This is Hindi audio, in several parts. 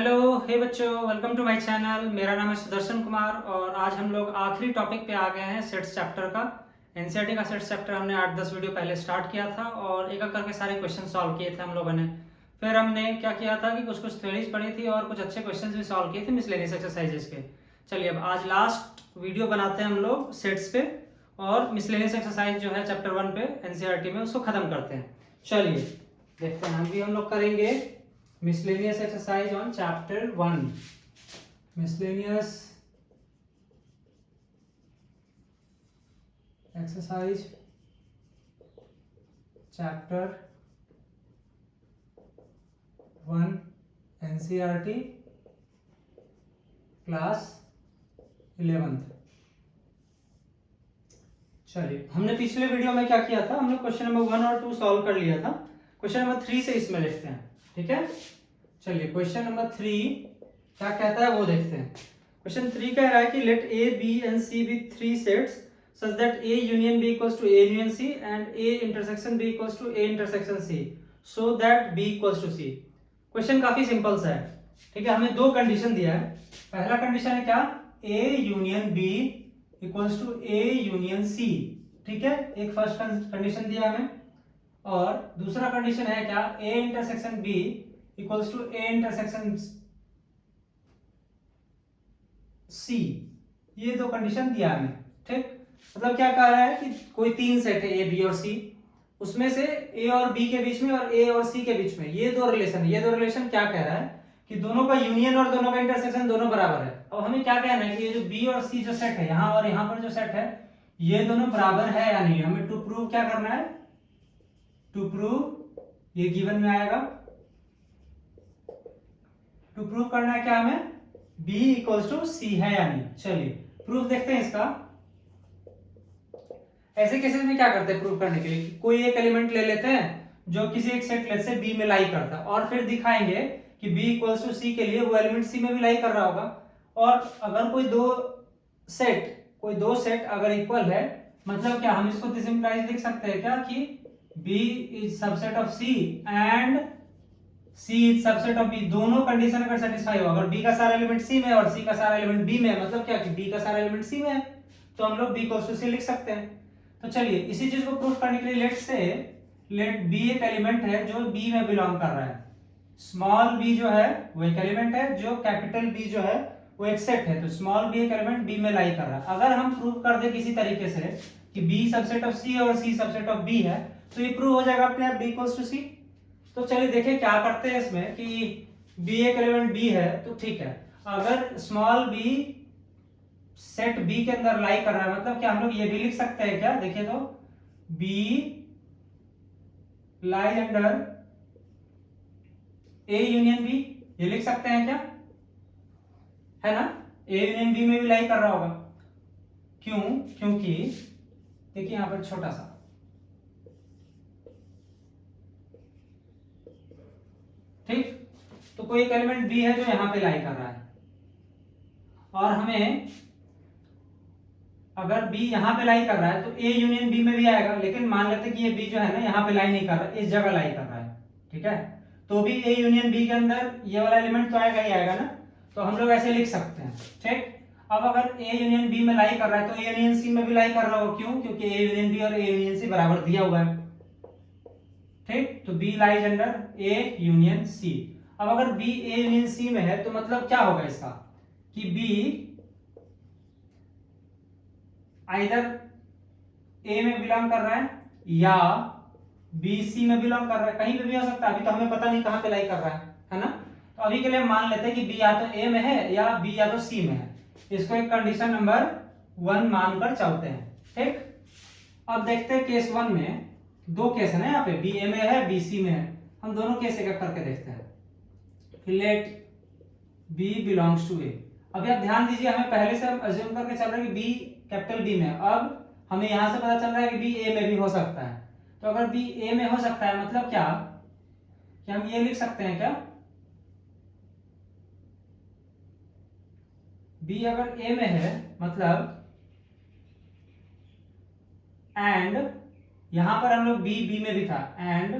हेलो हे बच्चों, वेलकम टू माय चैनल। मेरा नाम है सुदर्शन कुमार और आज हम लोग आखिरी टॉपिक पे आ गए हैं सेट्स चैप्टर का। एनसीईआरटी का सेट्स चैप्टर हमने 8-10 वीडियो पहले स्टार्ट किया था और एक एक करके सारे क्वेश्चन सॉल्व किए थे हम लोगों ने। फिर हमने क्या किया था कि कुछ कुछ थ्योरीज पढ़ी थी और कुछ अच्छे क्वेश्चन भी सॉल्व किए थे मिसलेनियस एक्सरसाइजेस के। चलिए अब आज लास्ट वीडियो बनाते हैं हम लोग सेट्स पे और मिसलेनियस एक्सरसाइज जो है चैप्टर 1 पे एनसीईआरटी में उसको खत्म करते हैं। चलिए देखते हैं हम लोग करेंगे miscellaneous exercise on chapter 1 miscellaneous exercise chapter 1 NCERT class 11th। चलिए हमने पिछले वीडियो में क्या किया था, हमने क्वेश्चन नंबर 1 और 2 सॉल्व कर लिया था। क्वेश्चन नंबर 3 से इसमें लिखते हैं, ठीक है। चलिए क्वेश्चन नंबर 3 क्या कहता है वो देखते हैं। क्वेश्चन 3 कह रहा है कि let A B and C be three sets such that A union B equals to A union C and A intersection B equals to A intersection C so that B equals to C. Question काफी सिंपल सा है, ठीक है। हमें दो कंडीशन दिया है। पहला कंडीशन है क्या, A union B equals to A union C, ठीक है। एक फर्स्ट कंडीशन दिया हमें और दूसरा कंडीशन है क्या, A intersection B equals to A intersection C. ये दो कंडीशन दिया हमें, ठीक। मतलब क्या कह रहा है कि कोई तीन सेट है ए बी और सी, उसमें से ए और बी के बीच में और ए और सी के बीच में ये दो रिलेशन है। ये दो रिलेशन क्या कह रहा है कि दोनों का यूनियन और दोनों का इंटरसेक्शन दोनों बराबर है। अब हमें क्या कहना है कि ये जो बी और सी जो सेट है यहाँ और यहाँ पर जो सेट है ये दोनों बराबर है या नहीं। हमें टू प्रूव क्या करना है, टू प्रूव, ये गिवन में आएगा। टू प्रूव करना है क्या हमें, b इक्वल्स टू सी है या नहीं। चलिए प्रूफ देखते हैं इसका। ऐसे केसेस में क्या करते हैं प्रूफ करने के लिए, कोई एक एलिमेंट ले लेते हैं जो किसी एक सेट लेट से b में लाई करता है और फिर दिखाएंगे कि b इक्वल्स टू सी के लिए वो एलिमेंट c में भी लाई कर रहा होगा। और अगर कोई दो सेट अगर इक्वल है, मतलब क्या हम इसको सिंपलाइज लिख सकते हैं क्या कि b is subset of c and C is subset of B। दोनों कंडीशन अगर सेटिस्फाई हो, अगर B का सारा एलिमेंट C में है और C का सारा एलिमेंट B में है, मतलब क्या कि B का सारा एलिमेंट C में है, तो हम लोग B इक्वल्स टू C लिख सकते हैं। तो चलिए इसी चीज को प्रूफ करने के लिए लेट B एक एलिमेंट है जो B में बिलोंग कर रहा है। स्मॉल b जो है वो एक एलिमेंट है, जो कैपिटल B जो है वो एक सेट है। तो स्मॉल b एक एलिमेंट B में लाई कर रहा है। अगर हम प्रूव कर दे किसी तरीके से कि B सबसेट ऑफ C और C सबसेट ऑफ B है, तो ये प्रूव हो जाएगा अपने आप B इक्वल्स टू C। तो चलिए देखिए क्या करते हैं इसमें कि b एक एलिमेंट b है, तो ठीक है। अगर स्मॉल b सेट b के अंदर लाई कर रहा है, मतलब क्या हम लोग ये भी लिख सकते हैं क्या, देखिए तो b lie under a union b, ये लिख सकते हैं क्या, है ना। a यूनियन b में भी लाई कर रहा होगा। क्यों, क्योंकि देखिए यहां पर छोटा सा, ठीक। तो कोई एक एलिमेंट b है जो यहां पे लाई कर रहा है और हमें अगर b यहां पे लाई कर रहा है तो a यूनियन b में भी आएगा। लेकिन मान लेते हैं कि ये b जो है ना यहां पे लाई नहीं कर रहा है, इस जगह लाई कर रहा है, ठीक है। तो भी a यूनियन b के अंदर ये वाला एलिमेंट तो आएगा ही आएगा ना। तो हम लोग ऐसे लिख सकते हैं, ठीक। अब अगर a यूनियन b में लाई कर रहा है तो a यूनियन c में भी लाई कर रहा होगा। क्यों, क्योंकि a यूनियन b और a यूनियन c बराबर दिया हुआ है, ठीक। तो b lies under a union c। अब अगर b a यूनियन c में है तो मतलब क्या होगा इसका कि b आइदर ए में बिलोंग कर रहा है या बी सी में बिलोंग कर रहा है, कहीं पे भी हो सकता है। अभी तो हमें पता नहीं कहां पे लाई कर रहा है ना। तो अभी के लिए मान लेते हैं कि बी या तो ए में है या बी या तो सी में है। इसको एक कंडीशन नंबर 1 मानकर चलते हैं, ठीक। अब देखते हैं केस 1 में, दो केस है ना यहाँ पे, बी ए में है बी सी में है। हम दोनों केस एक करके देखते हैं। लेट बी बिलोंग्स टू ए। अभी आप ध्यान दीजिए, हमें पहले से हम अज्यूम करके चल रहे हैं कि बी कैपिटल बी में, अब हमें यहां से पता चल रहा है कि बी ए में भी हो सकता है। तो अगर बी ए में हो सकता है मतलब क्या कि हम ये लिख सकते हैं क्या, बी अगर ए में है मतलब एंड, यहां पर हम लोग बी में भी था एंड,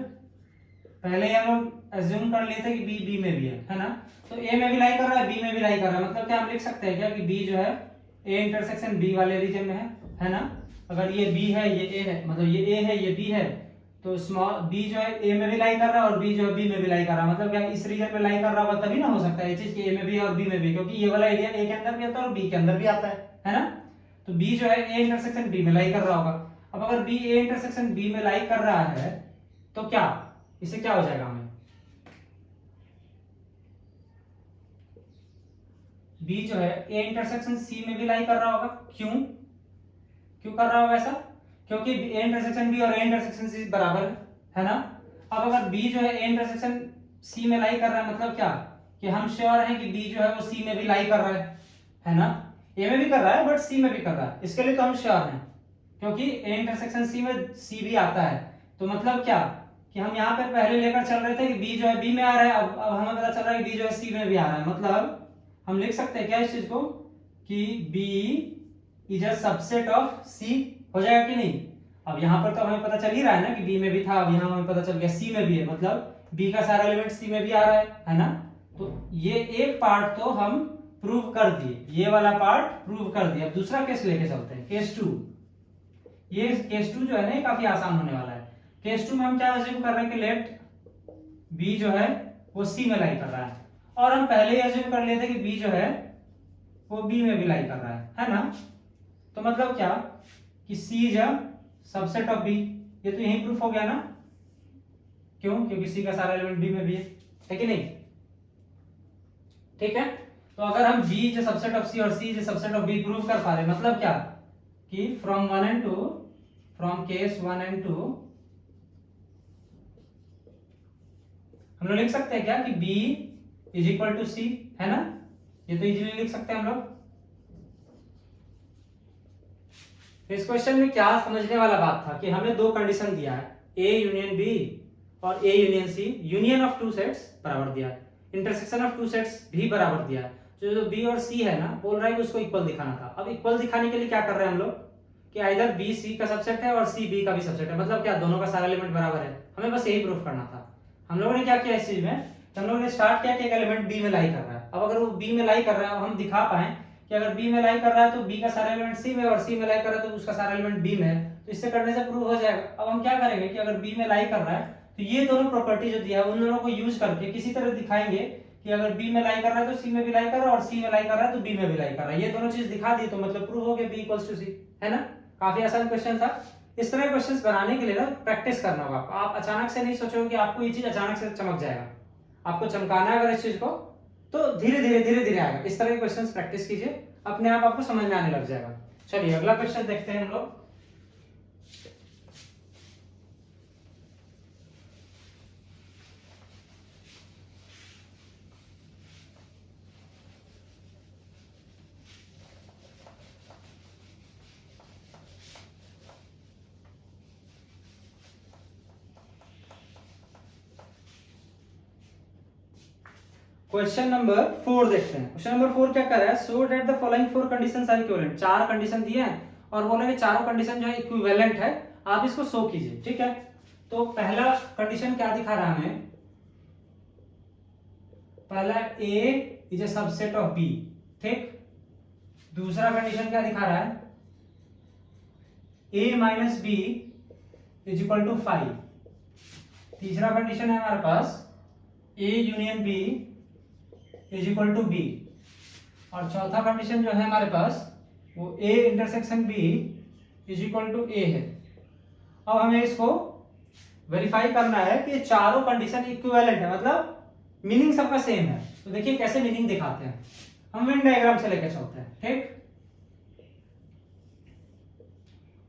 पहले हम लोग एज्यूम कर लिए थे कि बी में भी है ना। तो ए में भी लाई कर रहा है, बी में भी लाई कर रहा है, मतलब क्या हम लिख सकते हैं क्या कि बी जो है ए इंटरसेक्शन बी वाले रीजन में है ना। अगर ये बी है, ये ए है, मतलब ये ए है, ये बी है, तो स्मॉल बी जो है ए में भी लाई कर रहा है और बी जो है बी में भी लाई कर रहा है, मतलब क्या इस रीजन में लाई कर रहा होगा तभी ना हो सकता है ये चीज कि ए में भी और बी में भी, क्योंकि ये वाला एरिया ए के अंदर भी आता है और बी के अंदर भी आता है ना। तो बी जो है ए इंटरसेक्शन बी में लाई कर रहा होगा। अब अगर बी ए इंटरसेक्शन बी में लाई कर रहा है तो क्या इसे क्या हो जाएगा, हमें बी जो है ए इंटरसेक्शन सी में भी लाई कर रहा होगा। क्यों क्यों कर रहा होगा ऐसा, क्योंकि ए इंटरसेक्शन बी और ए इंटरसेक्शन सी बराबर है ना। अब अगर बी जो है ए इंटरसेक्शन सी में लाई कर रहा है, मतलब क्या कि हम श्योर हैं कि बी जो है वो सी में भी लाई कर रहा है ना। ए में भी कर रहा है बट सी में भी कर रहा है, इसके लिए तो हम श्योर हैं क्योंकि ए इंटरसेक्शन सी में सी भी आता है। तो मतलब क्या कि हम यहाँ पे पहले लेकर चल रहे थे कि बी जो है बी में आ रहा है, अब हमें पता चल रहा है कि बी जो है सी में भी आ रहा है, मतलब हम लिख सकते हैं क्या इस चीज को कि B is a subset of C, हो जाएगा कि नहीं। अब यहाँ पर तो हमें पता चल ही रहा है ना कि बी में भी था, अब यहाँ हमें पता चल गया सी में भी है, मतलब बी का सारा एलिमेंट सी में भी आ रहा है ना। तो ये एक पार्ट तो हम प्रूव कर दिए, ये वाला पार्ट प्रूव कर दिया। अब दूसरा केस लेके चलते हैं, केस 2। ये केस 2 जो है ना ये काफी आसान होने वाला है। केस 2 में हम क्या अज्यूम कर रहे हैं कि लेट बी जो है वो सी में लाई कर रहा है, और हम पहले ही अज्यूम कर लेते कि बी जो है वो बी में भी लाई कर रहा है ना। तो मतलब क्या कि C is a subset of B, ये तो यही प्रूफ हो गया ना। क्यों, क्योंकि सी का सारा एलिमेंट बी में भी है कि नहीं। ठीक है, तो अगर हम B is a subset of C और C is a subset of B prove कर पा रहे, मतलब क्या कि from 1 and 2, from case 1 and 2 हम लोग लिख सकते हैं क्या कि B इज इक्वल टू सी, है ना। ये तो इजीली लिख सकते हैं हम लोग। इस क्वेश्चन में क्या समझने वाला बात था कि हमें दो कंडीशन दिया है, A यूनियन B और A union C, union of two sets बराबर दिया है, इंटरसेक्शन ऑफ टू सेट्स भी बराबर दिया है। जो B और C है ना, बोल रहा है कि उसको इक्वल दिखाना था। अब इक्वल दिखाने के लिए क्या कर रहे हैं हम लोग कि आइदर B C का सबसेट है और C B का भी सबसेट है, मतलब क्या दोनों का सारा एलिमेंट बराबर है। हमें बस यही प्रूफ करना था। हम लोगों ने क्या किया इस चीज में, हम लोगों ने स्टार्ट किया कि एक एलिमेंट बी में लाई कर रहा है। अब अगर वो बी में लाई कर रहा है, अब हम दिखा पाए कि अगर बी में लाई कर रहा है तो बी का सारा एलिमेंट सी में, और सी में लाई कर रहा है तो उसका सारा एलिमेंट बी में है, तो इससे करने से प्रूव हो जाएगा। अब हम क्या करेंगे कि अगर बी में लाई कर रहा है तो ये दोनों प्रॉपर्टी जो दिया है उन दोनों को यूज करके किसी तरह दिखाएंगे कि अगर बी में लाई कर रहा है तो सी में भी लाई कर रहा है, और सी में लाई कर रहा है तो बी में भी लाई कर रहा है। ये दोनों चीज दिखा दी तो मतलब प्रूव हो गया बी इक्वल्स टू सी, है ना। काफी आसान क्वेश्चन था। इस तरह के क्वेश्चंस बनाने के लिए ना प्रैक्टिस करना होगा। आप अचानक से नहीं सोचोगे कि आपको ये चीज अचानक से चमक जाएगा। आपको चमकाना है अगर इस चीज को तो धीरे धीरे आएगा। इस तरह के क्वेश्चंस प्रैक्टिस कीजिए, अपने आप आपको समझ में आने लग जाएगा। चलिए अगला क्वेश्चन देखते हैं हम लोग। क्वेश्चन नंबर 4 देखते हैं। क्वेश्चन नंबर 4 क्या कर रहा है, so that the following 4 conditions are equivalent. चार कंडीशन दिए हैं और बोले कि चारों कंडीशन जो है इक्विवेलेंट है, आप इसको शो कीजिए। ठीक है, तो पहला कंडीशन क्या दिखा रहा है हमें, पहला A is a subset of B। ठीक, दूसरा कंडीशन क्या दिखा रहा है, A minus B is equal to 5। तीसरा कंडीशन है हमारे पास A union B is equal to B, और चौथा कंडीशन जो है हमारे पास वो A intersection B is equal to A है। अब हमें इसको वेरीफाई करना है कि चारों कंडीशन इक्विवेलेंट है, मतलब मीनिंग सबका सेम है। तो देखिए कैसे मीनिंग दिखाते हैं, हम वेन डायग्राम से लेकर चलते हैं। ठीक,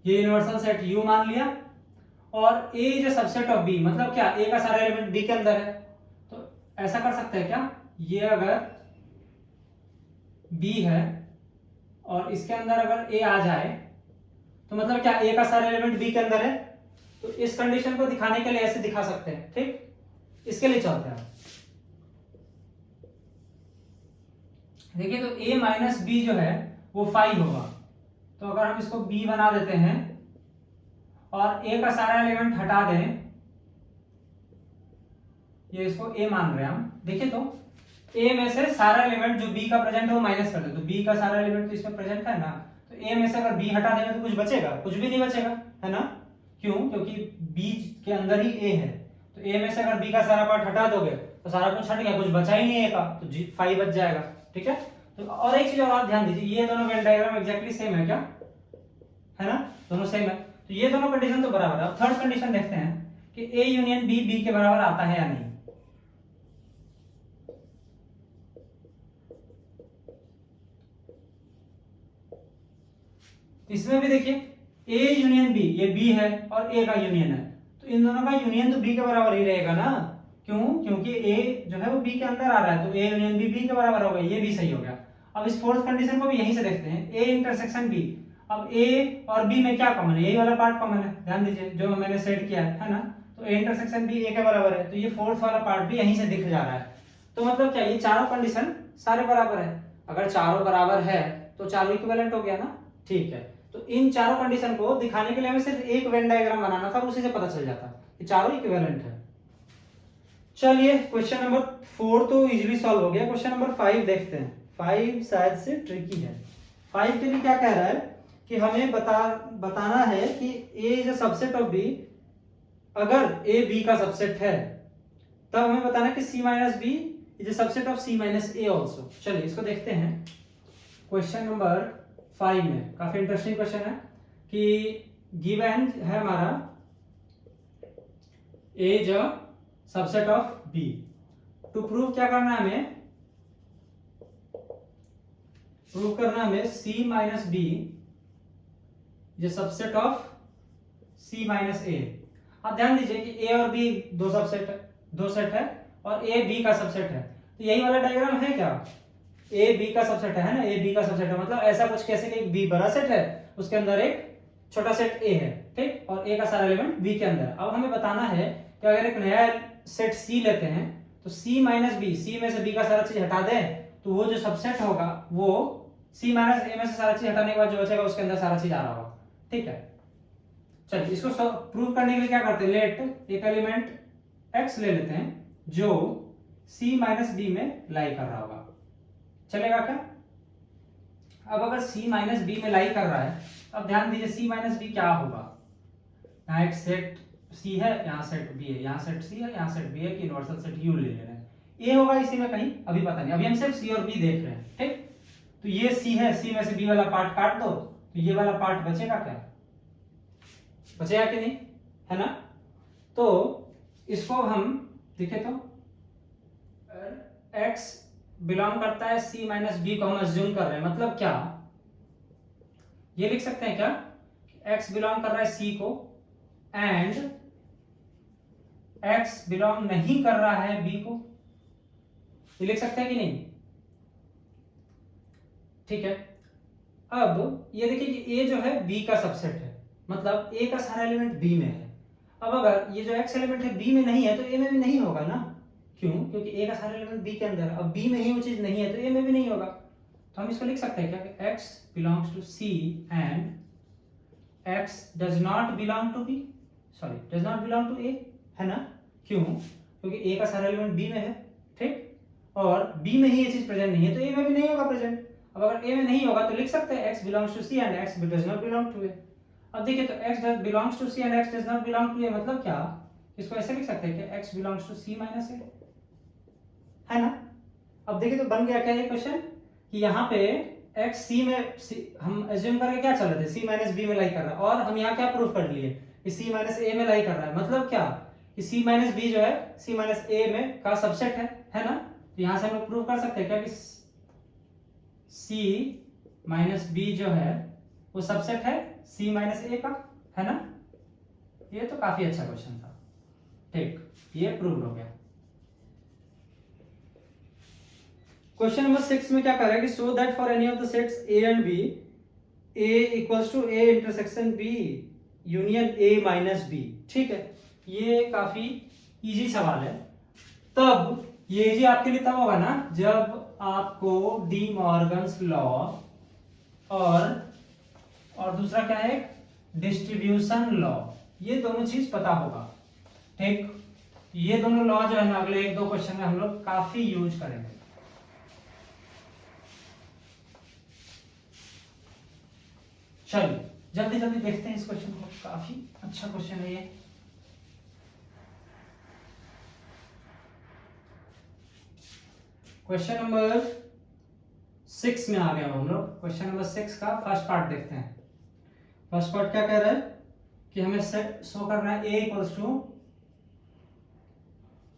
ये यूनिवर्सल सेट U मान लिया और A is a subset of B, मतलब क्या A का सारा एलिमेंट B के अंदर है। तो ऐसा कर सकते हैं क्या, ये अगर B है और इसके अंदर अगर A आ जाए तो मतलब क्या A का सारा एलिमेंट B के अंदर है। तो इस कंडीशन को दिखाने के लिए ऐसे दिखा सकते हैं। ठीक, इसके लिए चलते हैं। देखिए तो A माइनस बी जो है वो 5 होगा, तो अगर हम इसको B बना देते हैं और A का सारा एलिमेंट हटा दें ये इसको ए मान रहे हैं हम। देखिए तो ए में से सारा एलिमेंट जो बी का प्रेजेंट है वो माइनस कर दे, तो बी का सारा एलिमेंट तो इसमें प्रेजेंट है ना, तो ए में से अगर बी हटा देंगे तो कुछ बचेगा? कुछ भी नहीं बचेगा, है ना। क्यों? क्योंकि बी के अंदर ही ए है, तो ए में से अगर बी का सारा पार्ट हटा दोगे तो सारा कुछ हट गया, कुछ बचा ही नहीं ए का, तो जी 5 बच जाएगा। ठीक है। तो और एक चीज और आप ध्यान दीजिए, ये दोनों वेन डायग्राम एग्जैक्टली सेम है क्या? है ना, दोनों सेम है, तो ये दोनों कंडीशन तो बराबर है। अब थर्ड कंडीशन देखते हैं कि ए यूनियन बी बी के बराबर आता है या नहीं। इसमें भी देखिए ए यूनियन बी, ये बी है और ए का यूनियन है, तो इन दोनों का यूनियन तो बी के बराबर ही रहेगा ना। क्यों? क्योंकि ए जो है वो बी के अंदर आ रहा है, तो ए यूनियन बी बी के बराबर होगा, ये भी सही हो गया। अब इस फोर्थ कंडीशन को भी यहीं से देखते हैं, ए इंटरसेक्शन बी। अब ए और बी में क्या कॉमन है? यही वाला पार्ट कॉमन है, ध्यान दीजिए जो मैंने सेट किया है ना, तो ए इंटरसेक्शन बी ए के बराबर है, तो ये फोर्थ वाला पार्ट भी यहीं से दिख जा रहा है। तो मतलब क्या, ये चारों कंडीशन सारे बराबर है। अगर चारों बराबर है तो चारों इक्विवेलेंट हो गया ना। ठीक है, तो इन चारों कंडीशन को दिखाने के लिए हमें सिर्फ एक वेन डायग्राम बनाना था, उसी से पता चल जाता कि चारों इक्विवेलेंट है। चलिए क्वेश्चन नंबर 4 तो इजीली सॉल्व हो गया। क्वेश्चन नंबर 5 देखते हैं। 5 शायद से ट्रिकी है। 5 के लिए क्या कह रहा है कि हमें बताना है कि A is a subset of B. अगर ए बी का सबसेट है तब हमें बताना है कि C minus B is a subset of C minus A also. चलिए इसको देखते हैं। क्वेश्चन नंबर 5 में काफी इंटरेस्टिंग क्वेश्चन है कि गिवन है हमारा A is a subset of B. To prove क्या करना है हमें? प्रूव करना हमें C minus B is a subset of C minus A. आप ध्यान दीजिए कि ए और बी दो सेट है और ए बी का सबसेट है, तो यही वाला डायग्राम है क्या? ए बी का सबसेट है ना, ए बी का सबसेट है, मतलब ऐसा कुछ कैसे कि बी बड़ा सेट है, उसके अंदर एक छोटा सेट ए है, ठीक, और ए का सारा एलिमेंट बी के अंदर। अब हमें बताना है कि अगर एक नया सेट सी लेते हैं तो सी माइनस बी, सी में से बी का सारा चीज हटा दें तो वो जो सबसेट होगा वो सी माइनस ए में से सारा चीज हटाने के बाद जो बचेगा उसके अंदर सारा चीज आ रहा होगा। ठीक है, चलिए इसको प्रूव करने के लिए क्या करते हैं, लेट एक एलिमेंट एक्स ले लेते हैं जो सी माइनस बी में लाई कर रहा होगा। चलेगा क्या? अब अगर C माइनस बी में लाई कर रहा है, अब ध्यान दीजिए C माइनस बी क्या होगा। यहाँ एक सेट C है, यहाँ सेट B है, यहाँ सेट C है, यहाँ सेट B है, कि यूनिवर्सल सेट U ले ले रहे हैं। A होगा इसी में कहीं, अभी पता नहीं, अभी हम सिर्फ C और B देख रहे हैं। ठीक, तो ये C है, C में से B वाला पार्ट काट दो तो ये वाला पार्ट बचेगा क्या? बचेगा कि नहीं, है ना। तो इसको हम देखें तो X बिलोंग करता है C माइनस बी को हम अज्यूम कर रहे हैं, मतलब क्या ये लिख सकते हैं क्या, X बिलोंग कर रहा है C को एंड X बिलोंग नहीं कर रहा है B को, ये लिख सकते हैं कि नहीं? ठीक है, अब ये देखिए कि A जो है B का सबसेट है, मतलब A का सारा एलिमेंट B में है। अब अगर ये जो X एलिमेंट है B में नहीं है तो A में भी नहीं होगा ना। क्यों? क्योंकि A का सारा एलिमेंट B के अंदर है, अब B में ही वो चीज नहीं है तो A में भी नहीं होगा। तो हम इसको लिख सकते हैं क्या कि X belongs to C and X does not belong to B, sorry does not belong to A, है ना। क्यों? क्योंकि A का सारा एलिमेंट B में है, ठीक, और B में ही ये चीज प्रेजेंट नहीं है तो A में भी नहीं होगा प्रेजेंट। अब अगर A में नहीं होगा तो लिख सकते हैं X belongs to C and X does not belong to A। अब देखिए तो X belongs to C and X does not belong to A मतलब क्या, इसको ऐसे लिख सकते हैं कि X belongs to C minus A, है ना। अब देखिए तो बन गया क्या ये क्वेश्चन कि यहाँ पे X C में हम एज्यूम करके क्या चल रहे थे, C माइनस बी में लाई कर रहा है, और हम यहाँ क्या प्रूफ कर लिए कि C माइनस ए में लाई कर रहा है, मतलब क्या कि C माइनस बी जो है C माइनस ए में का सबसेट है ना। तो यहाँ से हम लोग प्रूफ कर सकते हैं क्या कि C माइनस बी जो है वो सबसेट है C माइनस ए का, है ना। ये तो काफी अच्छा क्वेश्चन था, ठीक, ये प्रूव हो गया। क्वेश्चन नंबर 6 में क्या कर रहा है कि so that for any of the sets A and B A equals to A intersection B union A minus B। ठीक है, ये काफी इजी सवाल है। तब ये इजी आपके लिए तब होगा ना जब आपको डी मॉर्गन्स लॉ और दूसरा क्या है डिस्ट्रीब्यूशन लॉ, ये दोनों चीज पता होगा। ठीक, ये दोनों लॉ जो है ना अगले 1-2 क्वेश्चन में हम लोग काफी यूज करेंगे। चलिए जल्दी जल्दी देखते हैं इस क्वेश्चन को, काफी अच्छा क्वेश्चन है ये। क्वेश्चन नंबर 6 में आ गए हम लोग। क्वेश्चन नंबर 6 का फर्स्ट पार्ट देखते हैं। फर्स्ट पार्ट क्या कह रहा है कि हमें सेट शो करना है A equals to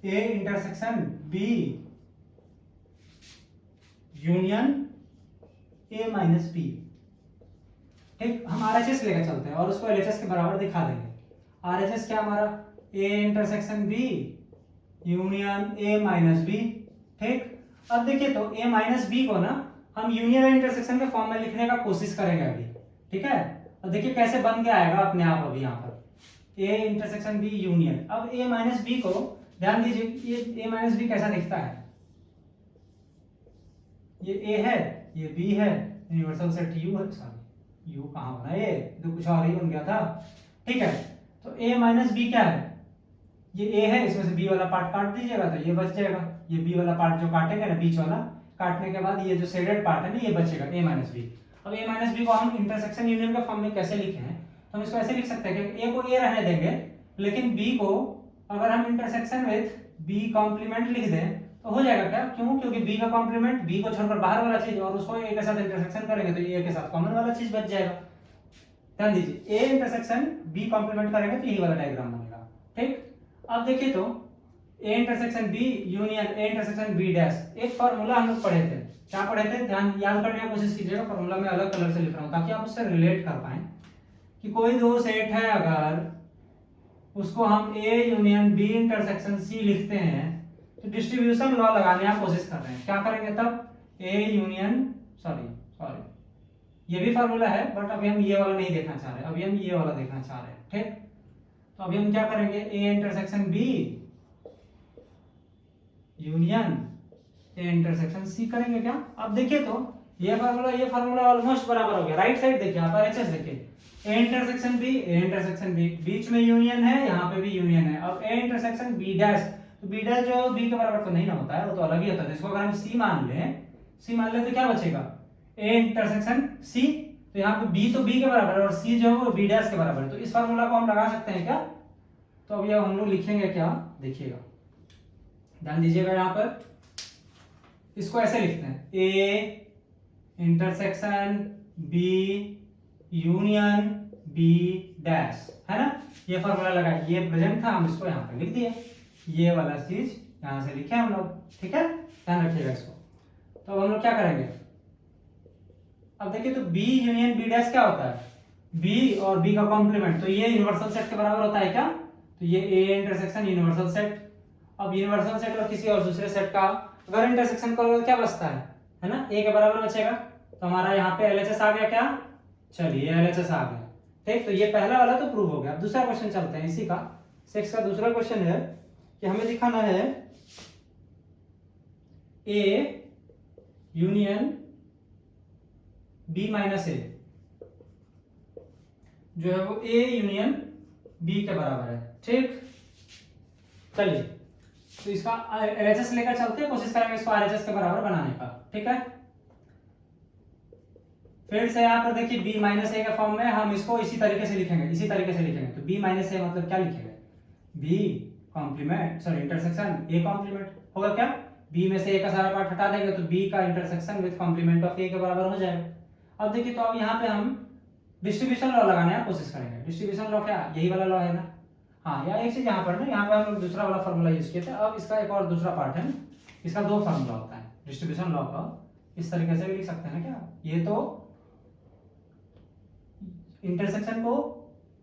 A intersection B union A minus B. ठीक, हम आरएचएस लेकर चलते हैं और उसको एलएचएस के बराबर दिखा देंगे। आरएचएस क्या हमारा A intersection B union A minus B. ठीक, अब देखिए तो ए माइनस बी को ना हम यूनियन और इंटरसेक्शन के फॉर्म में लिखने का कोशिश करेंगे अभी। ठीक है, और देखिए कैसे बन के आएगा अपने आप अभी यहाँ पर ए इंटरसेक्शन बी यूनियन। अब ए माइनस बी को ध्यान दीजिए, ये ए माइनस बी कैसा दिखता है, ये ए है ये बी है, यूनिवर्सल सेट यू है, सॉरी यू कहाँ बना, ये तो कुछ और ही बन गया था। ठीक है, तो ए माइनस बी क्या है, ये ए है, इसमें से बी वाला पार्ट काट दीजिएगा तो ये बच जाएगा। ये बी वाला पार्ट जो काटेंगे ना बीच वाला, काटने के बाद ये जो शेडेड पार्ट है ना ये बचेगा ए माइनस बी। अब ए माइनस बी को हम इंटरसेक्शन यूनियन के फॉर्म में कैसे लिखे हैं, तो हम इसको ऐसे लिख सकते हैं कि ए को ए रहने देंगे, लेकिन बी को अगर हम इंटरसेक्शन विथ बी कॉम्प्लीमेंट लिख दें तो हो जाएगा क्या, क्यों, क्योंकि बी का कॉम्प्लीमेंट बी को छोड़कर बाहर वाला चीज और उसको ए के साथ इंटरसेक्शन करेंगे तो ए के साथ कॉमन वाला चीज बच जाएगा। ध्यान दीजिए, ए इंटरसेक्शन बी कॉम्प्लीमेंट करेंगे तो यही वाला डायग्राम बनेगा। ठीक, अब देखिए तो A intersection B union A intersection B dash, एक फॉर्मूला हम लोग पढ़े थे, क्या पढ़े थे, ध्यान याद करने की कोशिश कीजिएगा। फॉर्मूला में अलग कलर से लिख रहा हूं ताकि आप उससे रिलेट कर पाए कि कोई दो सेट है अगर उसको हम A union B intersection C लिखते हैं तो डिस्ट्रीब्यूशन लॉ लगाने की कोशिश कर रहे हैं। क्या करेंगे तब ए यूनियन सॉरी ये भी फॉर्मूला है बट अभी हम ये वाला नहीं देखना चाह रहे, अभी हम ये वाला देखना चाह रहे हैं। ठीक, तो अभी हम क्या करेंगे, A intersection B union A intersection C करेंगे क्या। अब देखिए तो ये फार्मूला ऑलमोस्ट बराबर हो गया। राइट साइड देखिए, आप आरएचएस देखिए, ए इंटरसेक्शन बी बीच में यूनियन है, यहाँ पे भी यूनियन है। अब ए इंटरसेक्शन बी डैश, तो बी डैश जो बी के बराबर तो नहीं ना होता है, वो तो अलग ही होता है। इसको अगर हम सी मान लें तो क्या बचेगा, ए इंटरसेक्शन सी, तो यहाँ पे बी तो बी के बराबर है और सी जो है वो बी डैश के बराबर है, तो इस फार्मूला को हम लगा सकते हैं क्या। तो अब ये हम लोग लिखेंगे क्या, देखिएगा ध्यान दीजिएगा, यहाँ पर इसको ऐसे लिखते हैं A intersection B union B dash, है ना, ये फॉर्मूला लगा, ये प्रेजेंट था, हम इसको यहाँ पे लिख दिए, ये वाला चीज यहाँ से लिखे हम लोग। ठीक है, ध्यान रखिएगा इसको। तो अब हम लोग क्या करेंगे, अब देखिए तो बी यूनियन बी डैश क्या होता है, बी और बी का कॉम्प्लीमेंट, तो ये यूनिवर्सल सेट के बराबर होता है क्या, तो ये ए इंटरसेक्शन यूनिवर्सल सेट। अब यूनिवर्सल सेट और किसी और दूसरे सेट का अगर इंटरसेक्शन करोगे तो क्या बचता है ना, ए के बराबर बचेगा। तो हमारा यहाँ पे एलएचएस आ गया क्या, चलिए एलएचएस आ गया। ठीक, तो ये पहला वाला तो प्रूव हो गया। अब दूसरा क्वेश्चन चलते हैं इसी का, 6 का दूसरा क्वेश्चन है कि हमें दिखाना है ए यूनियन बी माइनस ए जो है वो ए यूनियन बी के बराबर है। ठीक, चलिए तो इसका एलएचएस लेकर चलते हैं, कोशिश करेंगे इसको आरएचएस के बराबर बनाने का। ठीक है, फिर से यहाँ पर देखिए बी माइनस ए के फॉर्म में हम इसको इसी तरीके से लिखेंगे, तो बी माइनस ए मतलब क्या लिखेंगे, B complement sorry intersection A complement होगा क्या, बी में से ए का सारा पार्ट हटा देंगे तो बी का इंटरसेक्शन विद कॉम्प्लीमेंट ऑफ ए के बराबर हो जाएगा। अब देखिए तो अब यहाँ पे हम डिस्ट्रीब्यूशन लॉ लगाने की कोशिश करेंगे। डिस्ट्रीब्यूशन लॉ क्या, यही वाला लॉ है ना, हाँ या एक चीज यहाँ पर ना, यहाँ पे हम लोग दूसरा वाला फॉर्मूला यूज किए थे। अब इसका एक और दूसरा पार्ट है, इसका दो फॉर्मूला होता है डिस्ट्रीब्यूशन लॉ का, इस तरीके से भी लिख सकते हैं क्या, ये तो इंटरसेक्शन को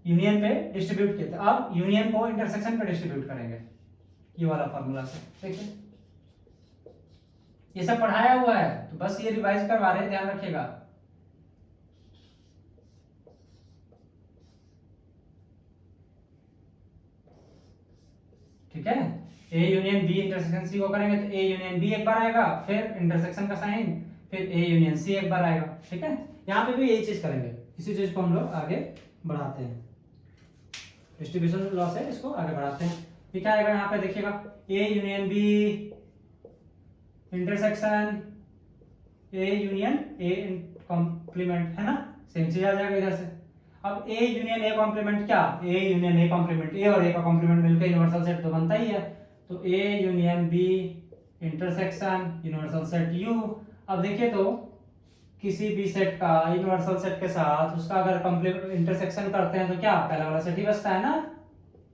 यूनियन पे डिस्ट्रीब्यूट किए थे, अब यूनियन को इंटरसेक्शन पे डिस्ट्रीब्यूट करेंगे ये वाला फॉर्मूला से। देखिए ये सब पढ़ाया हुआ है तो बस ये रिवाइज करवा रहे हैं, ध्यान रखिएगा। ठीक है, A union B intersection C को करेंगे तो ए यूनियन बी एक बार आएगा, फिर इंटरसेक्शन का साइन, फिर ए यूनियन सी एक बार आएगा। ठीक है, यहाँ पे भी यही चीज करेंगे, इसी चीज को हम लोग आगे बढ़ाते हैं, डिस्ट्रीब्यूशन लॉ से इसको आगे बढ़ाते हैं। ये क्या आएगा यहाँ पे देखिएगा, A union B intersection A union A complement, है ना, सेम चीज आ जाएगा इधर से। अब ए यूनियन ए कॉम्प्लीमेंट क्या, ए यूनियन ए कॉम्प्लीमेंट, ए और ए का कॉम्प्लीमेंट मिलकर यूनिवर्सल सेट तो बनता ही है, तो A union B intersection universal set U. अब देखिए तो किसी भी सेट का यूनिवर्सल सेट के साथ उसका अगर कंप्लीमेंट इंटरसेक्शन करते हैं तो क्या पहला वाला सेट ही बचता है ना,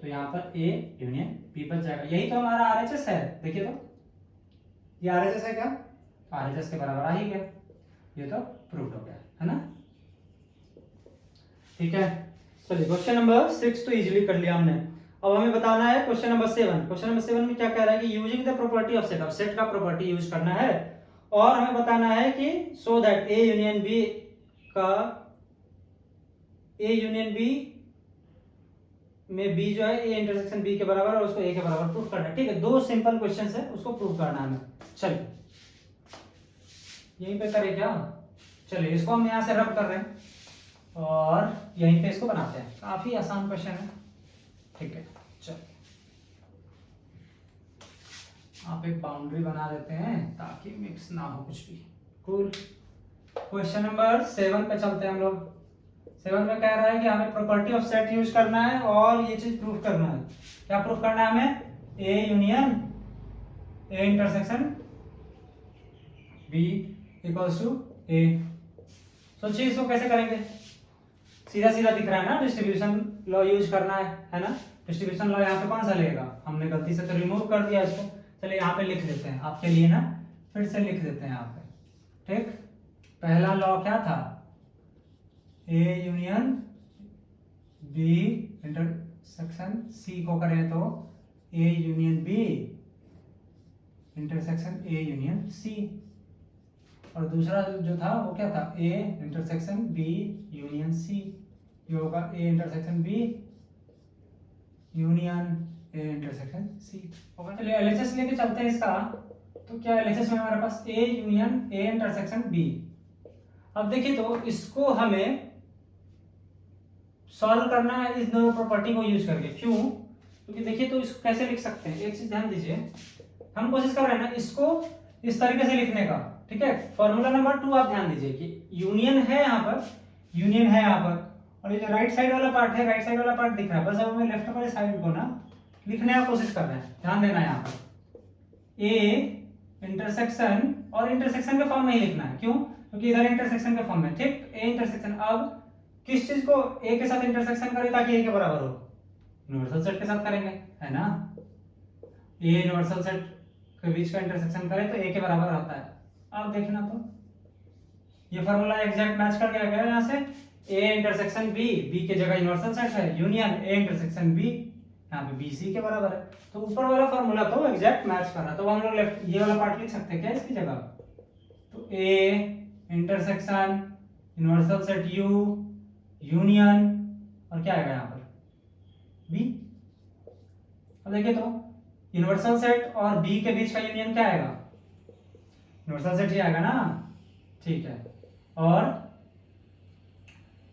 तो यहाँ पर ए यूनियन बी बच जाएगा। यही तो हमारा आरएचएस है। देखिए तो ये आरएचएस है क्या, आरएचएस के बराबर आ ही गया, ये तो प्रूव हो गया, है ना। ठीक है, चलिए क्वेश्चन नंबर 6 तो इजीली कर लिया हमने। अब हमें बताना है क्वेश्चन नंबर 7। क्वेश्चन नंबर 7 में क्या कह रहा है कि using the property of set, अब सेट का प्रॉपर्टी यूज करना है और हमें बताना है कि so that A union B का, ए यूनियन बी में बी जो है ए इंटरसेक्शन बी के बराबर और उसको ए के बराबर प्रूफ करना है। ठीक है, दो सिंपल क्वेश्चंस है, उसको प्रूफ करना है हमें। चलिए यहीं पे करें क्या, चलिए इसको हम यहाँ से रब कर रहे हैं और यहीं पे इसको बनाते हैं, काफी आसान क्वेश्चन है। ठीक है, चलो आप एक बाउंड्री बना देते हैं ताकि मिक्स ना हो कुछ भी। कूल, क्वेश्चन नंबर 7 पे चलते हैं हम लोग। 7 में कह रहा है कि हमें प्रॉपर्टी ऑफ सेट यूज करना है और ये चीज प्रूफ करना है। क्या प्रूफ करना है हमें, A union A intersection B equals to A. सोचिए इसको कैसे करेंगे, सीधा सीधा दिख रहा है ना, डिस्ट्रीब्यूशन लॉ यूज करना है ना। डिस्ट्रीब्यूशन लॉ यहाँ पे कौन सा लेगा, हमने गलती से तो रिमूव कर दिया इसको। चलिए यहाँ पे लिख देते हैं आपके लिए ना, फिर से लिख देते हैं यहाँ पे। ठीक, पहला लॉ क्या था, A union B intersection C को करें तो A union B intersection A union C, और दूसरा जो था वो क्या था, A intersection B union C, ये होगा A intersection B union A intersection C होगा। चलिए एलएचएस लेके चलते हैं इसका, तो क्या एलएचएस में हमारे पास A union A intersection B. अब देखिए तो इसको हमें सॉल्व करना है इस दोनों प्रॉपर्टी को यूज करके। क्यों, क्योंकि देखिए तो इसको कैसे लिख सकते हैं, एक चीज ध्यान दीजिए, हम कोशिश कर रहे हैं ना इसको इस तरीके से लिखने का। ठीक है, फॉर्मूला नंबर 2 आप ध्यान दीजिए कि यूनियन है यहाँ पर, यूनियन है यहाँ पर, और ये जो राइट साइड वाला पार्ट है, राइट साइड वाला पार्ट दिख रहा है, बस अब हमें लेफ्ट वाले साइड को ना लिखने का कोशिश कर रहे हैं। ध्यान देना यहाँ पर ए इंटरसेक्शन, और इंटरसेक्शन के फॉर्म में ही लिखना है। क्यों, क्योंकि इधर इंटरसेक्शन के फॉर्म में। ठीक, ए इंटरसेक्शन, अब किस चीज को ए के साथ इंटरसेक्शन करें ताकि ए के बराबर हो, यूनिवर्सल सेट के साथ करेंगे, है ना। ए यूनिवर्सल सेट के बीच का इंटरसेक्शन करें तो ए के बराबर आता है। आप देखना तो ये फार्मूला एग्जैक्ट मैच कर गया यहाँ से, ए इंटरसेक्शन बी, बी के जगह यूनिवर्सल सेट है, यूनियन ए इंटरसेक्शन बी, यहाँ पे बी सी के बराबर है, तो ऊपर वाला फार्मूला तो एग्जैक्ट मैच कर रहा है। तो हम लोग लेफ्ट ये वाला पार्ट लिख सकते हैं क्या इसकी जगह, तो A intersection universal set you union, और क्या आएगा यहाँ पर बी। अब देखिए तो यूनिवर्सल सेट और बी के बीच का यूनियन क्या आएगा, यूनिवर्सल सेट ही आएगा ना। ठीक है, और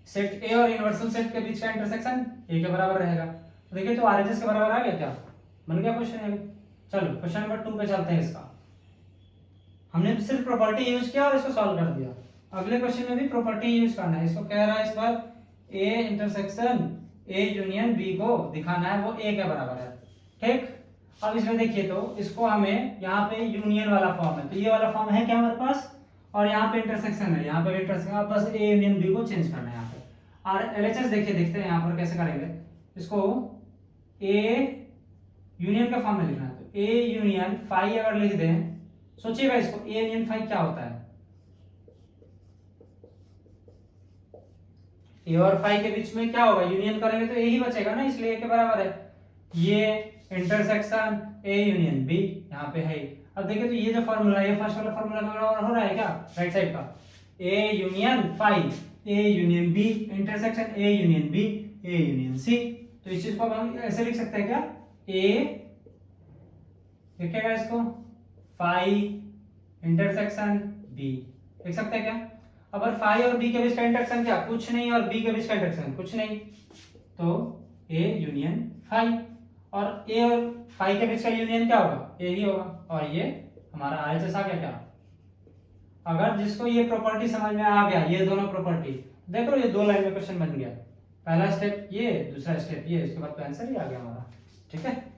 सेट ए और यूनिवर्सल सेट के बीच का इंटरसेक्शन ए के बराबर रहेगा। तो देखिए तो आरएचएस के बराबर आ गया, क्या बन गया क्वेश्चन। चलो क्वेश्चन नंबर 2 पे चलते हैं। इसका हमने सिर्फ प्रॉपर्टी यूज किया और इसको सॉल्व कर दिया। अगले क्वेश्चन में भी प्रॉपर्टी यूज करना है। इसको कह रहा है इस बार A intersection A union B को दिखाना है वो ए के बराबर है। ठीक, अब इसमें देखिए तो इसको हमें यहाँ पे यूनियन वाला फॉर्म है, तो ये वाला फॉर्म है क्या हमारे पास, और यहाँ पे इंटरसेक्शन है, यहाँ पे इंटरसेक्शन, अब बस ए यूनियन बी को चेंज करना है यहाँ पे। और एलएचएस देखिए, देखते हैं यहाँ पर कैसे करेंगे इसको। ए यूनियन का फॉर्म में लिखना है, तो ए यूनियन फाई अगर लिख दें, सोचिएगा इसको, ए यूनियन फाई क्या होता है, ए और फाई के बीच में क्या होगा, यूनियन करेंगे तो ए ही बचेगा ना, इसलिए ए के बराबर है। ये इंटरसेक्शन ए यूनियन बी यहाँ पे है। अब देखिए तो ये जो फॉर्मूला है, ये फर्स्ट वाला फॉर्मूला के बराबर हो रहा है क्या, राइट साइड का, A union phi A union B intersection A union B A union C. तो इस चीज को हम ऐसे लिख सकते हैं क्या, ए लिखेगा इसको फाई इंटरसेक्शन बी, लिख सकते हैं क्या। अब फाई और बी के बीच का इंटरसेक्शन क्या, कुछ नहीं, और बी के बीच का इंटरसेक्शन कुछ नहीं, तो ए यूनियन फाई। और ए और फाई के बीच का यूनियन क्या होगा, ए ही होगा, और ये हमारा आरएचएस आ गया क्या। अगर जिसको ये प्रॉपर्टी समझ में आ गया, ये दोनों प्रॉपर्टी, देख लो ये 2 लाइन में क्वेश्चन बन गया, पहला स्टेप ये, दूसरा स्टेप ये, उसके बाद तो आंसर ही आ गया हमारा। ठीक है,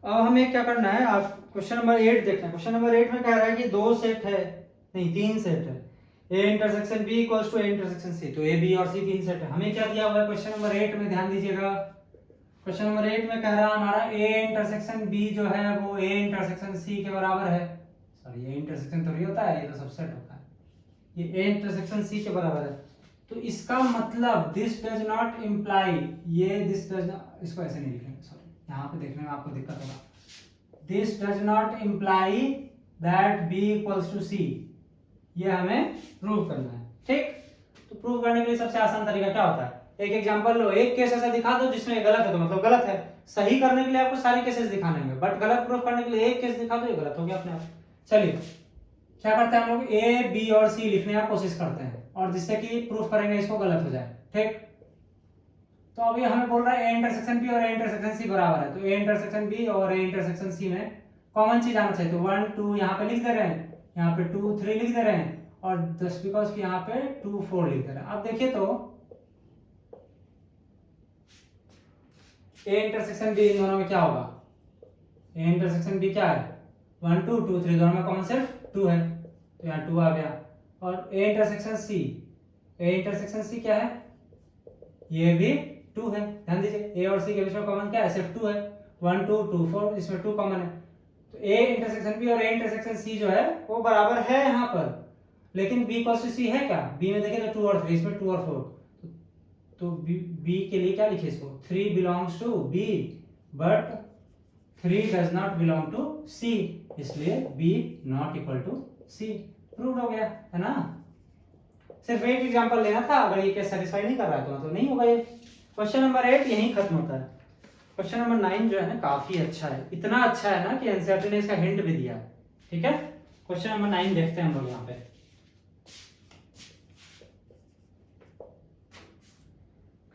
अब हमें क्या करना है, आप क्वेश्चन नंबर 8 देखना है। क्वेश्चन नंबर 8 में कह रहा है कि 2 सेट है, नहीं 3 सेट है, A intersection B equals to A intersection C, तो ए बी और सी 3 सेट है। हमें क्या दिया हुआ है क्वेश्चन नंबर 8 में, ध्यान दीजिएगा। क्वेश्चन नंबर 8 में कह रहा है हमारा ए इंटरसेक्शन बी जो है वो ए इंटरसेक्शन सी के बराबर है। सॉरी, ये इंटरसेक्शन थोड़ी होता है, ये तो सबसेट होता है। ये ए इंटरसेक्शन सी के बराबर है, तो इसका मतलब दिस डज नॉट इम्प्लाई, ये दिस डज, इसको ऐसे नहीं लिखेंगे, सॉरी यहाँ पे देखने में आपको दिक्कत होगा। This does not imply that B equals to C, ये हमें प्रूव करना है। ठीक, तो प्रूव करने के लिए सबसे आसान तरीका क्या होता है, एक एग्जांपल लो, एक केस ऐसा दिखा दो जिसमें गलत है तो मतलब गलत है। सही करने के लिए आपको सारे केसेस दिखाने होंगे, बट गलत प्रूव करने के लिए एक केस दिखा दो, ये गलत हो गया अपने आप। चलिए क्या करते हैं हम लोग, ए बी और सी लिखने की कोशिश करते हैं, और जिससे कि प्रूफ करेंगे इसको गलत हो जाए। ठीक, तो अभी हमें बोल रहा है ए इंटरसेक्शन बी और ए इंटरसेक्शन सी बराबर है, तो ए इंटरसेक्शन बी और ए इंटरसेक्शन सी में कॉमन चीज आना चाहिए, तो 1 2 यहाँ पे लिख दे रहे हैं, यहाँ पे 2 3 लिख दे रहे हैं, और जस्ट बिकॉज कि यहाँ पे 2 4 लिख दे रहे हैं। अब देखिए तो ए इंटरसेक्शन बी इन दोनों में क्या होगा, ए इंटरसेक्शन बी क्या है 1 2 2 3, दोनों में कॉमन सिर्फ 2 है, तो यहाँ 2 आ गया। और ए इंटरसेक्शन सी, ए इंटरसेक्शन सी क्या है, ये भी 2 है। ध्यान दीजिए ए और सी के बीच में कॉमन क्या है, सिर्फ 2 है, 1 2 2 4, इसमें 2 कॉमन है, तो ए इंटरसेक्शन बी और ए इंटरसेक्शन सी जो है वो बराबर है यहाँ पर। लेकिन बी इक्वल्स टू सी है क्या, बी में देखिए तो 2 और 3, इसमें 2 और 4, तो बी के लिए क्या लिखे इसको, 3 belongs to B but 3 does not belong to C, इसलिए B not equal to C. Prove हो गया है ना। सिर्फ एक एग्जांपल लेना था, अगर ये केस सेटिस्फाई नहीं कर रहा है तो मतलब नहीं होगा ये। क्वेश्चन नंबर 8 यहीं खत्म होता है। क्वेश्चन नंबर 9 जो है ना काफी अच्छा है, इतना अच्छा है ना कि एनसीईआरटी ने इसका हिंट भी दिया है। ठीक है, क्वेश्चन नंबर 9 देखते हैं हम लोग यहाँ पे।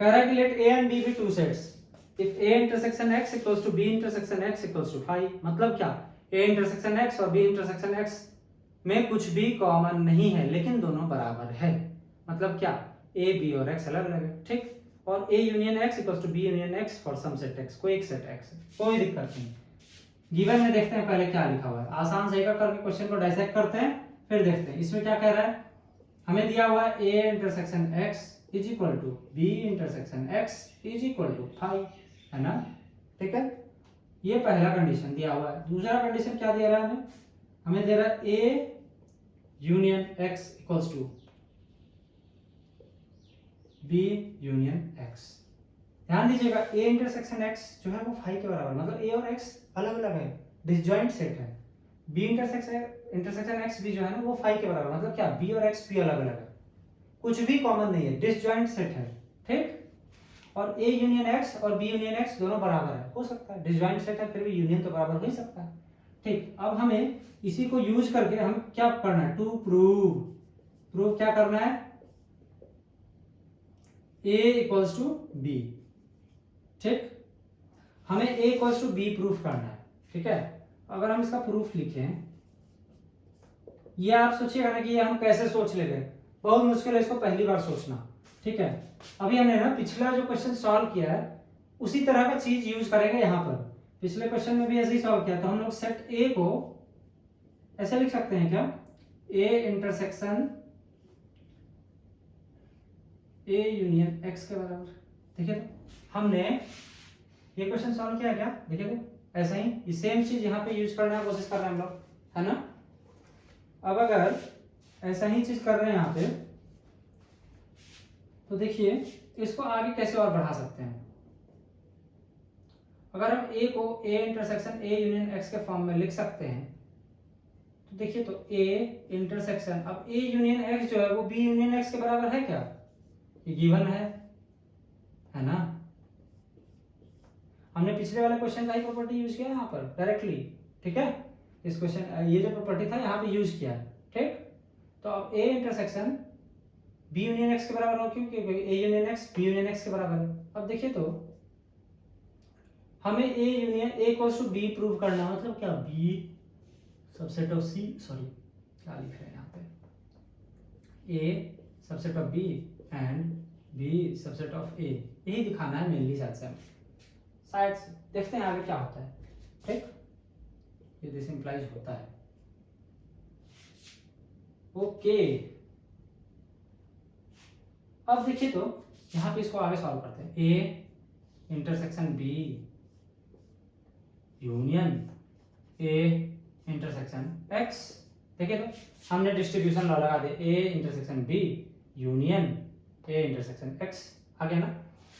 कह रहा है कि let A and B be 2 sets if A intersection x equals to B intersection x equals to 5। मतलब क्या, ए इंटरसेक्शन x और बी इंटरसेक्शन x में कुछ भी कॉमन नहीं है लेकिन दोनों बराबर है। मतलब क्या, ए बी और x अलग अलग है। ठीक, और a union x equals to b union x for some set x, कोई एक सेट x, कोई दिक्कत नहीं। गिवन में देखते हैं पहले क्या लिखा हुआ है, आसान से एक करके क्वेश्चन को डाइसेक्ट करते हैं फिर देखते हैं इसमें क्या कह रहा है। हमें दिया हुआ है a intersection x is equal to b intersection x is equal to 5, है ना। ठीक है, ये पहला कंडीशन दिया हुआ है। दूसरा कंडीशन क्या दे रहा है हमें, हमें दे रहा है a union x equals to b union x। ध्यान दीजिएगा a इंटरसेक्शन x जो है वो 5 के बराबर, मतलब a और x अलग अलग है, डिसजॉइंट सेट है। b इंटरसेक्शन x भी जो है ना वो 5 के बराबर, मतलब क्या b और x भी अलग अलग है, कुछ भी कॉमन नहीं है, डिसजॉइंट सेट है। ठीक, और a यूनियन x और b यूनियन x दोनों बराबर है, हो सकता है डिसजॉइंट सेट है फिर भी यूनियन तो बराबर हो ही सकता है। ठीक, अब हमें इसी को यूज करके हम क्या करना है, टू प्रूव क्या करना है, a इक्वल्स टू b। ठीक, हमें a equals to b proof करना है। ठीक है, अगर हम इसका प्रूफ लिखें, ये आप सोचिएगा ना कि ये हम कैसे सोच ले गए, बहुत मुश्किल है इसको पहली बार सोचना। ठीक है, अभी हमने ना पिछला जो क्वेश्चन सॉल्व किया है उसी तरह का चीज यूज करेंगे यहाँ पर। पिछले क्वेश्चन में भी ऐसे ही सॉल्व किया, तो हम लोग सेट ए को ऐसे लिख सकते हैं क्या, A intersection A union X के बराबर। देखिए तो हमने ये क्वेश्चन सॉल्व किया क्या, देखिए तो ऐसा ही सेम चीज यहाँ पे यूज करने की कोशिश कर रहे हैं हम लोग, है ना। अब अगर ऐसा ही चीज कर रहे हैं यहाँ पे, तो देखिए इसको आगे कैसे और बढ़ा सकते हैं। अगर हम a को a intersection a union x के फॉर्म में लिख सकते हैं, तो देखिए तो a इंटरसेक्शन, अब a यूनियन x जो है वो b यूनियन x के बराबर है क्या, ये गिवन है ना। हमने पिछले वाले क्वेश्चन का ही प्रॉपर्टी यूज किया यहाँ पर डायरेक्टली, ठीक है। इस क्वेश्चन ये जो प्रॉपर्टी था यहाँ पे यूज किया है, ठीक। तो अब A intersection B union X के बराबर हो, क्योंकि A union X B union X के बराबर है। अब देखिए तो हमें A union A equals to B prove करना है, मतलब क्या, B subset of C, sorry क्या लिख रहे हैं यहाँ पे, A subset of B and B subset of A, यही दिखाना है मेनली शायद से देखते हैं आगे क्या होता है, ठीक। ये दिस इंप्लाइज होता है, ओके। अब देखिए तो यहाँ पे इसको आगे सॉल्व करते हैं, A intersection B union A intersection X. देखिए तो हमने डिस्ट्रीब्यूशन लॉ लगा दिया, A intersection B union A intersection X, आ गया ना।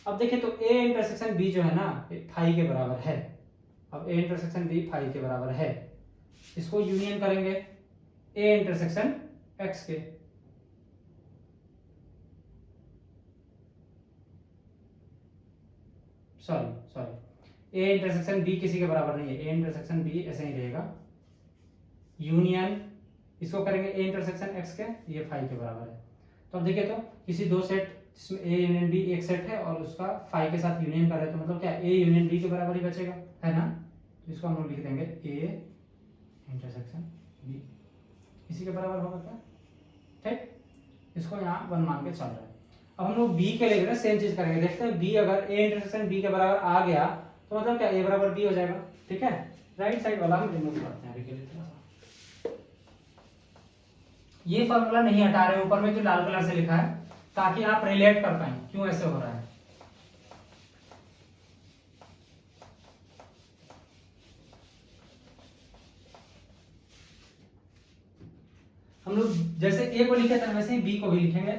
अब देखिए तो ए इंटरसेक्शन बी जो है ना फाई के बराबर है। अब ए इंटरसेक्शन बी फाई के बराबर है, इसको यूनियन करेंगे ए इंटरसेक्शन एक्स के। सॉरी ए इंटरसेक्शन बी किसी के बराबर नहीं है, ए इंटरसेक्शन बी ऐसे ही रहेगा, यूनियन इसको करेंगे ए इंटरसेक्शन एक्स के, ये फाई के बराबर है। तो अब देखिए तो किसी दो सेट जिसमें ए यूनियन बी एक सेट है और उसका फाई के साथ यूनियन कर रहे हैं, तो मतलब क्या, ए यूनियन बी के बराबर ही बचेगा, है ना। तो इसको हम लोग लिख देंगे ए इंटरसेक्शन बी इसी के बराबर होगा क्या, ठीक। इसको यहाँ वन मान के चल रहा है। अब हम लोग बी के लिए ना सेम चीज करेंगे, देखते हैं बी अगर ए इंटरसेक्शन बी के बराबर आ गया तो मतलब क्या, ए बराबर बी हो जाएगा, ठीक है। राइट साइड वाला हम रिमूव करते हैं अभी के लिए थोड़ा सा। ये फॉर्मूला नहीं हटा रहे ऊपर में जो लाल कलर से लिखा है, ताकि आप रिलेट कर पाए क्यों ऐसे हो रहा है। हम लोग जैसे ए को लिखे थे वैसे ही बी को भी लिखेंगे,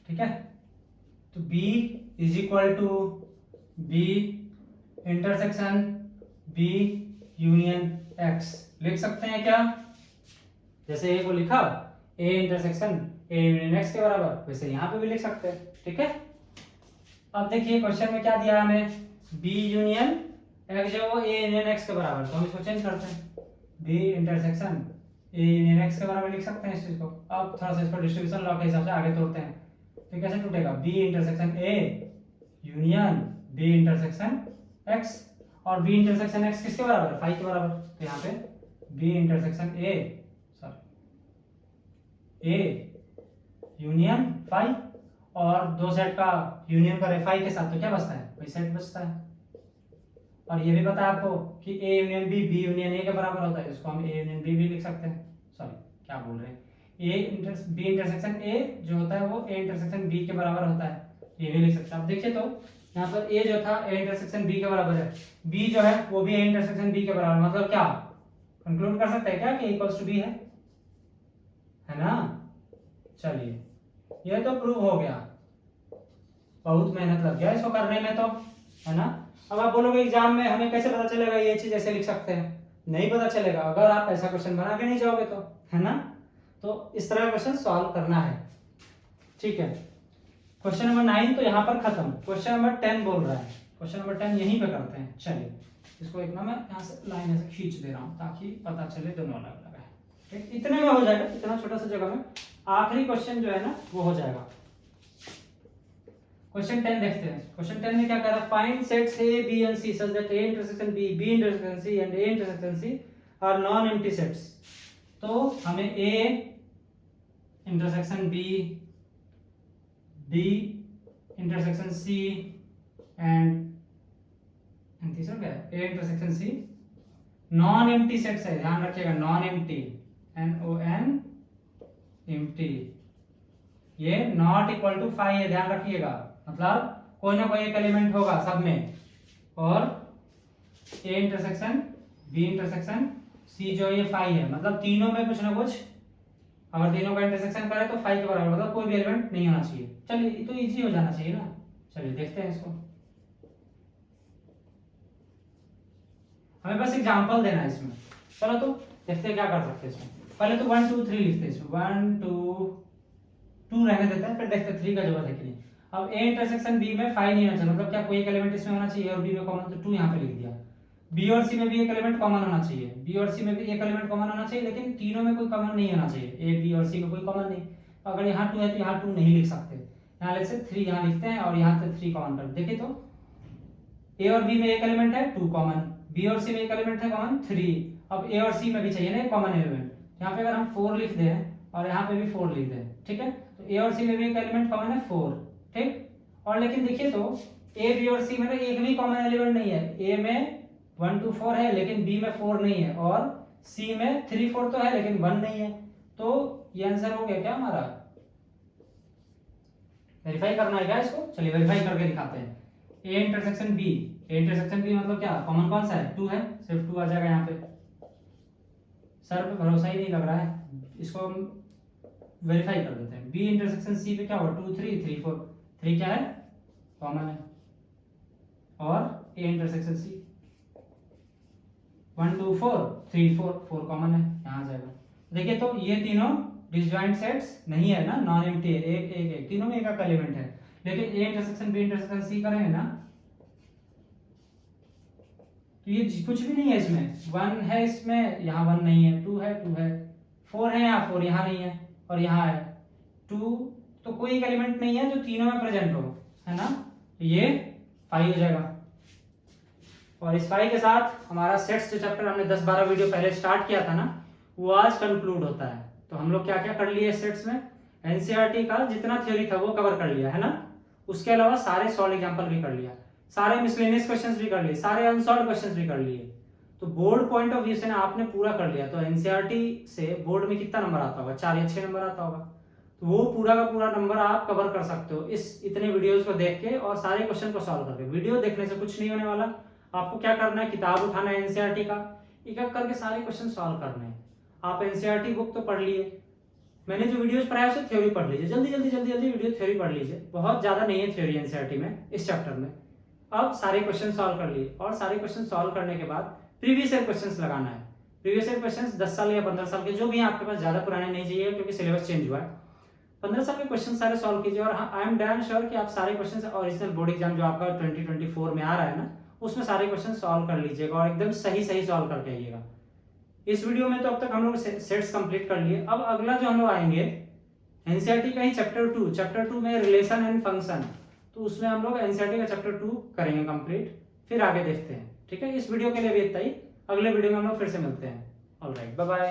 ठीक है। तो b is equal to B intersection B union x लिख सकते हैं क्या, जैसे ए को लिखा A intersection A union x के बराबर, वैसे यहाँ पे भी लिख सकते हैं, ठीक है। अब देखिए क्वेश्चन में क्या दिया हमें, b यूनियन x जो वो a यूनियन x के बराबर, तो हम इसको चेंज करते हैं, b intersection a union x के बराबर लिख सकते हैं इस चीज को। अब थोड़ा सा इसको डिस्ट्रीब्यूशन लॉ के हिसाब से आगे तोड़ते हैं, तो कैसे टूटेगा, b intersection a union b intersection x, और b इंटरसेक्शन x किसके बराबर है, फाई के बराबर। तो यहाँ पे b intersection a union phi, और दो सेट का यूनियन करे फाई के साथ, तो क्या बचता है, वही सेट बचता है। और ये भी पता है आपको कि a union b b union a के बराबर होता है, इसको हम a यूनियन b भी लिख सकते हैं, सॉरी क्या बोल रहे हैं, b इंटरसेक्शन a जो होता है वो a इंटरसेक्शन b के बराबर होता है, ये भी लिख सकते हैं। अब देखिए तो यहाँ पर a जो था a इंटरसेक्शन b के बराबर है, b जो है वो भी a इंटरसेक्शन b के बराबर, मतलब क्या कंक्लूड कर सकते हैं क्या कि इक्वल्स टू b है ना। चलिए ये तो प्रूव हो गया, बहुत मेहनत लग गया इसको करने में तो, है ना। अब आप बोलोगे एग्जाम में हमें कैसे पता चलेगा ये चीज ऐसे लिख सकते हैं, नहीं पता चलेगा अगर आप ऐसा क्वेश्चन बना के नहीं जाओगे तो, है ना। तो इस तरह का क्वेश्चन सॉल्व करना है, ठीक है। क्वेश्चन नंबर 9 तो यहाँ पर खत्म, क्वेश्चन नंबर 10 बोल रहा है, क्वेश्चन नंबर 10 यहीं पे करते हैं। चलिए इसको एक ना मैं यहाँ से लाइन ऐसे खींच दे रहा हूँ ताकि पता चले दोनों अलग अलग है, ठीक। इतने में हो जाएगा, इतना छोटा सा जगह में आखिरी क्वेश्चन जो है ना वो हो जाएगा। क्वेश्चन 10 देखते हैं, क्वेश्चन 10 में क्या कह रहा है, find sets A B and C such that A intersection B B intersection C and A intersection C are non empty sets. तो हमें A intersection B B intersection C and तीसरा क्या है, A intersection C non empty sets है, ध्यान रखिएगा नॉन एम्प्टी, NON एम्प्टी, ये नॉट इक्वल टू फाई है, ध्यान रखिएगा, मतलब कोई ना कोई एक एलिमेंट होगा सब में, और A intersection B intersection C जो ये फाई है, मतलब तीनों में कुछ ना कुछ, अगर तीनों का इंटरसेक्शन करे तो फाई के बराबर, मतलब कोई भी एलिमेंट नहीं होना चाहिए। चलिए ये तो इजी हो जाना चाहिए ना, चलिए देखते हैं इसको, हमें बस एग्जांपल देना है इसमें। चलो तो देखते हैं क्या कर सकते हैं इसमें, पहले तो 1 2 3 लिखते हैं इसमें, 1 2 2 रहने देते हैं, फिर देखते हैं 3 का जरूरत है कि नहीं। अब ए इंटरसेक्शन बी में 5 नहीं होना चाहिए, मतलब क्या कोई एक एलिमेंट इसमें होना चाहिए और बी में कॉमन, तो 2 यहाँ पे लिख दिया। बी और सी में भी एक एलिमेंट कॉमन होना चाहिए, बी और सी में भी एक एलिमेंट कॉमन होना चाहिए, लेकिन तीनों में कोई कॉमन नहीं होना चाहिए, ए बी और सी में कोई कॉमन नहीं। तो अगर यहाँ 2 है तो यहाँ 2 नहीं लिख सकते, यहाँ लिख सकते 3 यहाँ लिखते हैं और यहाँ से 3 कॉमन कर देखिए। तो ए और बी में एक एलिमेंट है 2 कॉमन, बी और सी में एक एलिमेंट है कॉमन 3। अब ए और सी में भी चाहिए ना एक कॉमन एलिमेंट, यहाँ पे अगर हम 4 लिख दें और यहाँ पे भी 4 लिख दें, ठीक है, तो ए और सी में भी एक एलिमेंट कॉमन है 4, ठीक। और लेकिन देखिए तो ए बी और सी में ना एक भी कॉमन एलिमेंट नहीं है, ए में 1 2 4 है लेकिन बी में 4 नहीं है, और सी में 3 4 तो है लेकिन 1 नहीं है। तो ये आंसर हो गया क्या हमारा? वेरीफाई करना है क्या इसको? चलिए वेरीफाई करके दिखाते हैं। A intersection B, A intersection B मतलब क्या, कॉमन कौन सा है? 2 है, सिर्फ 2 आ जाएगा यहाँ पे। सर पे भरोसा ही नहीं लग रहा है, इसको हम वेरीफाई कर देते हैं। बी इंटरसेक्शन सी पे क्या होगा? 2 3 3 4, 3 क्या है? कॉमन है। और ए इंटरसेक्शन सी 1 2 4 3 4, 4 कॉमन है, यहाँ आ जाएगा। देखिए तो ये तीनों डिसजॉइंट सेट्स नहीं है ना, नॉन एम्प्टी है, एक एक एक तीनों में एक एक एलिमेंट है। लेकिन A intersection B intersection C करेंगे ना तो ये कुछ भी नहीं है इसमें, 1 है इसमें, यहाँ 1 नहीं है, 2 है 2 है, 4 है यहाँ 4 यहाँ नहीं है, और यहाँ है 2, तो कोई एक एलिमेंट नहीं है जो तीनों में प्रेजेंट हो, है ना, तो ये 5 हो जाएगा। और इस 5 के साथ हमारा सेट्स जो चैप्टर हमने 10-12 वीडियो पहले स्टार्ट किया था ना, वो आज कंक्लूड होता है। तो हम लोग क्या क्या कर लिए सेट्स में? एनसीईआरटी का जितना थ्योरी था वो कवर कर लिया है ना, उसके अलावा सारे सॉल्व एग्जांपल भी कर लिया, सारे मिसलेनियस क्वेश्चंस भी कर लिए, सारे अनसॉल्व क्वेश्चंस भी कर लिए। तो बोर्ड पॉइंट ऑफ व्यू से ना आपने पूरा कर लिया, तो एनसीईआरटी से बोर्ड में कितना नंबर आता होगा? 4 या 6 नंबर आता होगा। तो वो पूरा का पूरा नंबर आप कवर कर सकते हो इस इतने वीडियोस को देख के और सारे क्वेश्चन को सॉल्व करके। वीडियो देखने से कुछ नहीं होने वाला, आपको क्या करना है, किताब उठाना है एनसीईआरटी का, एक एक करके सारे क्वेश्चन सॉल्व करने हैं। आप एनसीईआरटी बुक तो पढ़ लिए, मैंने जो वीडियोस पढ़ाया उसे थ्योरी पढ़ लीजिए, जल्दी जल्दी जल्दी जल्दी वीडियो थ्योरी पढ़ लीजिए, बहुत ज्यादा नहीं है थ्योरी एनसीईआरटी में इस चैप्टर में। अब सारे क्वेश्चन सॉल्व कर लिए, और सारे क्वेश्चन सॉल्व करने के बाद प्रीवियस ईयर क्वेश्चंस लगाना है। प्रीवियस ईयर क्वेश्चंस 10 साल या 15 साल के जो भी हैं आपके पास, ज्यादा पुराने नहीं चाहिए क्योंकि सिलेबस चेंज हुआ है। 15 साल के क्वेश्चन सारे सॉल्व कीजिए, और आई एम डैम श्योर कि आप सारे क्वेश्चन ओरिजिनल बोर्ड एग्जाम जो आपका 2024 में आ रहा है ना, उसमें सारे क्वेश्चन सॉल्व कर लीजिएगा और एकदम सही सही सॉल्व करके आइएगा। इस वीडियो में तो अब तक हम लोग सेट्स कंप्लीट कर लिए। अब अगला जो हम लोग आएंगे एनसीईआरटी का ही चैप्टर 2 में रिलेशन एंड फंक्शन, तो उसमें हम लोग एनसीईआरटी का चैप्टर 2 करेंगे कंप्लीट, फिर आगे देखते हैं। ठीक है, इस वीडियो के लिए भी इतना ही, अगले वीडियो में हम लोग फिर से मिलते हैं। Alright, bye bye.